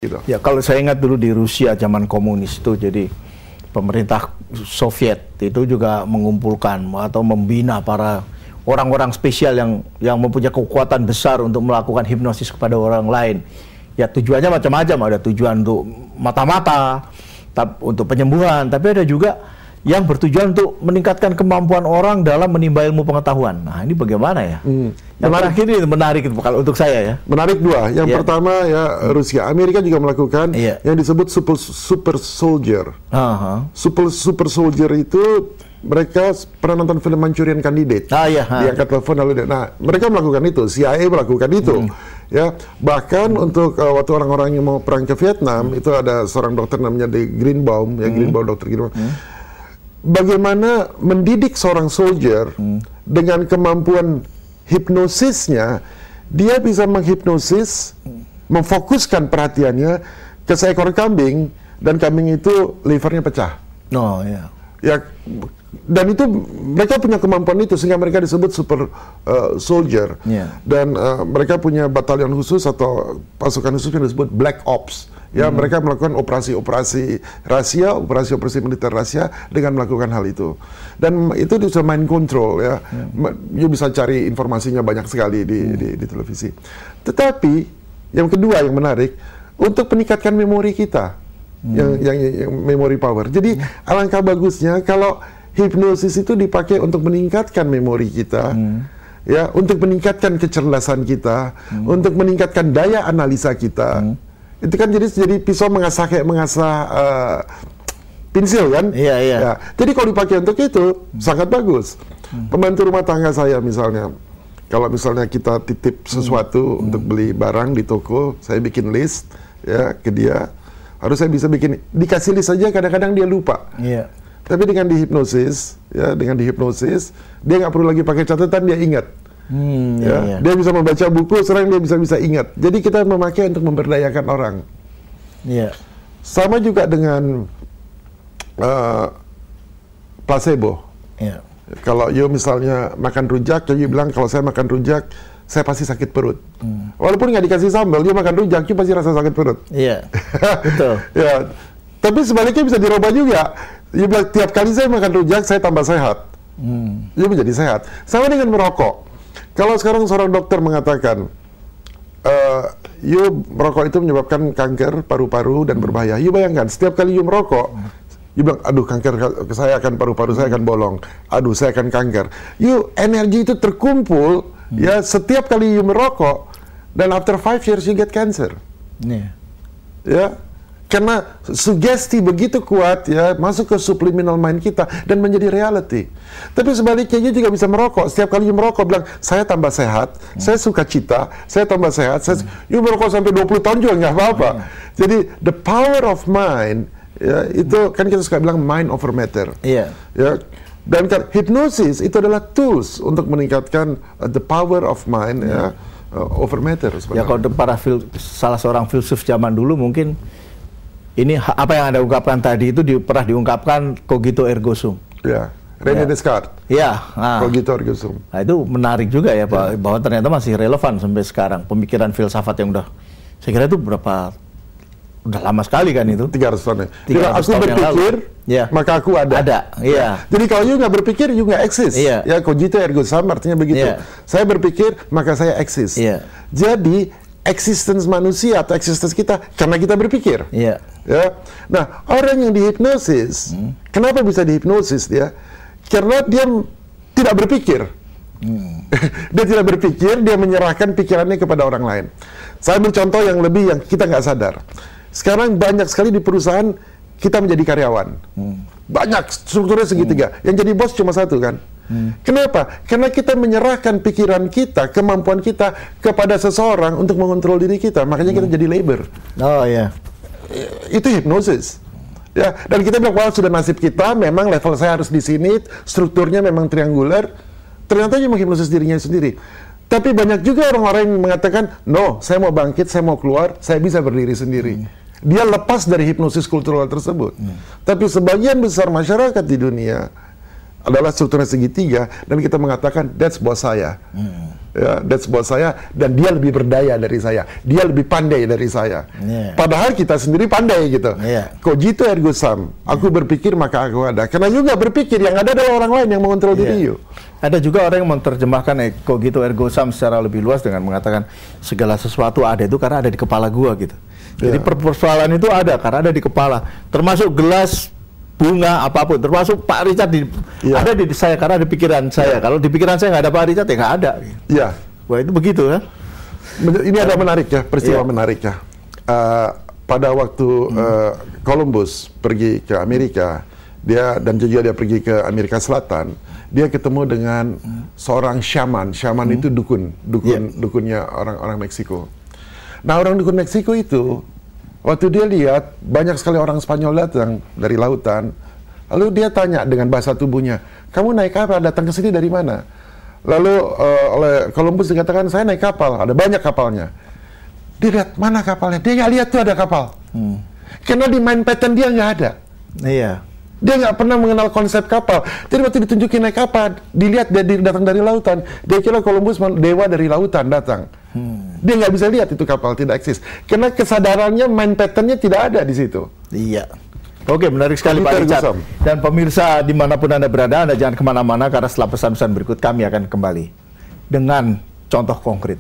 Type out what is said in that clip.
Gitu. Ya, kalau saya ingat dulu di Rusia zaman komunis itu, jadi pemerintah Soviet itu juga mengumpulkan atau membina para orang-orang spesial yang mempunyai kekuatan besar untuk melakukan hipnosis kepada orang lain. Ya, tujuannya macam-macam, ada tujuan untuk mata-mata, untuk penyembuhan, tapi ada juga yang bertujuan untuk meningkatkan kemampuan orang dalam menimba ilmu pengetahuan. Nah, ini bagaimana ya? Yang terakhir ini menarik kalau untuk saya ya. Menarik dua. Yang pertama ya Rusia, Amerika juga melakukan yang disebut super soldier. Super soldier itu mereka pernah nonton film Manchurian Candidate. Diangkat telepon lalu mereka melakukan itu, CIA melakukan itu. Ya, bahkan untuk waktu orang-orang yang mau perang ke Vietnam itu ada seorang dokter namanya Greenbaum, dokter Greenbaum. Bagaimana mendidik seorang soldier dengan kemampuan hipnosisnya, dia bisa menghipnosis, memfokuskan perhatiannya ke seekor kambing, dan kambing itu livernya pecah. Ya, dan itu mereka punya kemampuan itu sehingga mereka disebut super soldier. Dan mereka punya batalion khusus atau pasukan khusus yang disebut Black Ops. Ya, mereka melakukan operasi-operasi rahasia, operasi-operasi militer rahasia dengan melakukan hal itu. Dan itu bisa mind control ya. You bisa cari informasinya banyak sekali di televisi. Tetapi yang kedua yang menarik, untuk meningkatkan memori kita, yang memory power. Jadi alangkah bagusnya kalau hipnosis itu dipakai untuk meningkatkan memori kita. Ya, untuk meningkatkan kecerdasan kita, untuk meningkatkan daya analisa kita. Itu kan jadi pisau mengasah pensil kan? Ya. Jadi kalau dipakai untuk itu sangat bagus. Pembantu rumah tangga saya misalnya, kalau misalnya kita titip sesuatu untuk beli barang di toko, saya bikin list ya ke dia. Harus saya bisa dikasih list saja, kadang-kadang dia lupa. Tapi dengan dihipnosis, dia nggak perlu lagi pakai catatan, dia ingat. Dia bisa membaca buku, sekarang dia bisa ingat. Jadi kita memakai untuk memberdayakan orang. Sama juga dengan placebo. Kalau you misalnya makan rujak, you bilang kalau saya makan rujak, saya pasti sakit perut. Walaupun nggak dikasih sambal, you makan rujak, you pasti rasa sakit perut. Betul. Ya. Tapi sebaliknya bisa dirubah juga. You bilang tiap kali saya makan rujak, saya tambah sehat. You menjadi sehat. Sama dengan merokok. Kalau sekarang seorang dokter mengatakan, merokok itu menyebabkan kanker paru-paru dan berbahaya. You bayangkan, setiap kali you merokok, you bilang, aduh kanker saya akan paru-paru saya akan bolong, aduh saya akan kanker. Energi itu terkumpul, ya setiap kali you merokok, dan after 5 years you get cancer. Ya. Karena sugesti begitu kuat ya masuk ke subliminal mind kita dan menjadi reality. Tapi sebaliknya dia juga bisa merokok. Setiap kali dia merokok bilang saya tambah sehat, saya suka cita, saya tambah sehat. You merokok sampai 20 tahun juga nggak apa-apa. Jadi the power of mind ya itu kan kita suka bilang mind over matter. Ya. Dan hipnosis itu adalah tools untuk meningkatkan the power of mind ya over matter. Ya kalau para salah seorang filsuf zaman dulu mungkin ini apa yang Anda ungkapkan tadi itu pernah diungkapkan cogito ergo sum. René Descartes. Cogito ergo sum. Nah, itu menarik juga ya Pak, bahwa ternyata masih relevan sampai sekarang pemikiran filsafat yang saya kira itu udah lama sekali kan itu. 300 tahun. Kalau aku berpikir, maka aku ada. Jadi kalau you nggak berpikir, you nggak eksis. Ya, cogito ergo sum artinya begitu. Saya berpikir, maka saya eksis. Jadi existence manusia atau existence kita karena kita berpikir. Ya. Nah, orang yang dihipnosis, kenapa bisa dihipnosis dia? Karena dia tidak berpikir. Dia tidak berpikir, dia menyerahkan pikirannya kepada orang lain. Saya ambil contoh yang kita nggak sadar. Sekarang banyak sekali di perusahaan kita menjadi karyawan. Banyak, strukturnya segitiga. Yang jadi bos cuma satu kan. Kenapa? Karena kita menyerahkan pikiran kita, kemampuan kita kepada seseorang untuk mengontrol diri kita. Makanya kita jadi labor. Itu hipnosis. Ya, dan kita bilang, wah sudah nasib kita, memang level saya harus di sini, strukturnya memang triangular. Ternyata dia menghipnosis dirinya sendiri. Tapi banyak juga orang-orang yang mengatakan, no, saya mau bangkit, saya mau keluar, saya bisa berdiri sendiri. Dia lepas dari hipnosis kultural tersebut. Tapi sebagian besar masyarakat di dunia adalah strukturnya segitiga, dan kita mengatakan, that's bos saya. Ya, that's buat saya, dan dia lebih berdaya dari saya, dia lebih pandai dari saya. Padahal kita sendiri pandai gitu. Cogito ergo sum. Aku berpikir maka aku ada. Karena juga berpikir yang ada adalah orang lain yang mengontrol diri you. Ada juga orang yang menerjemahkan cogito ergo sum secara lebih luas dengan mengatakan segala sesuatu ada itu karena ada di kepala gua gitu. Jadi persoalan itu ada karena ada di kepala. Termasuk gelas bunga apapun, termasuk Pak Richard ada di saya karena di pikiran saya. Kalau di pikiran saya nggak ada Pak Richard ya nggak ada. Iya. Wah itu begitu kan? Ini ada menarik ya, peristiwa menarik ya. Pada waktu Columbus pergi ke Amerika, dia pergi ke Amerika Selatan, dia ketemu dengan seorang shaman. Shaman itu dukunnya orang Meksiko. Nah orang dukun Meksiko itu, waktu dia lihat banyak sekali orang Spanyol datang dari lautan, lalu dia tanya dengan bahasa tubuhnya, kamu naik kapal, datang ke sini dari mana? Lalu oleh Columbus dikatakan, saya naik kapal, ada banyak kapalnya. Dia lihat, mana kapalnya? Dia nggak lihat tuh ada kapal. Karena di mind pattern dia nggak ada. Iya. Dia nggak pernah mengenal konsep kapal. Jadi waktu ditunjukin naik kapal, dilihat dia datang dari lautan, dia kira Columbus dewa dari lautan datang. Dia nggak bisa lihat itu kapal, tidak eksis. Karena kesadarannya, mind pattern-nya tidak ada di situ. Iya. Oke, menarik sekali Pak Richard. Dan pemirsa dimanapun Anda berada, Anda jangan kemana-mana karena setelah pesan-pesan berikut kami akan kembali dengan contoh konkret.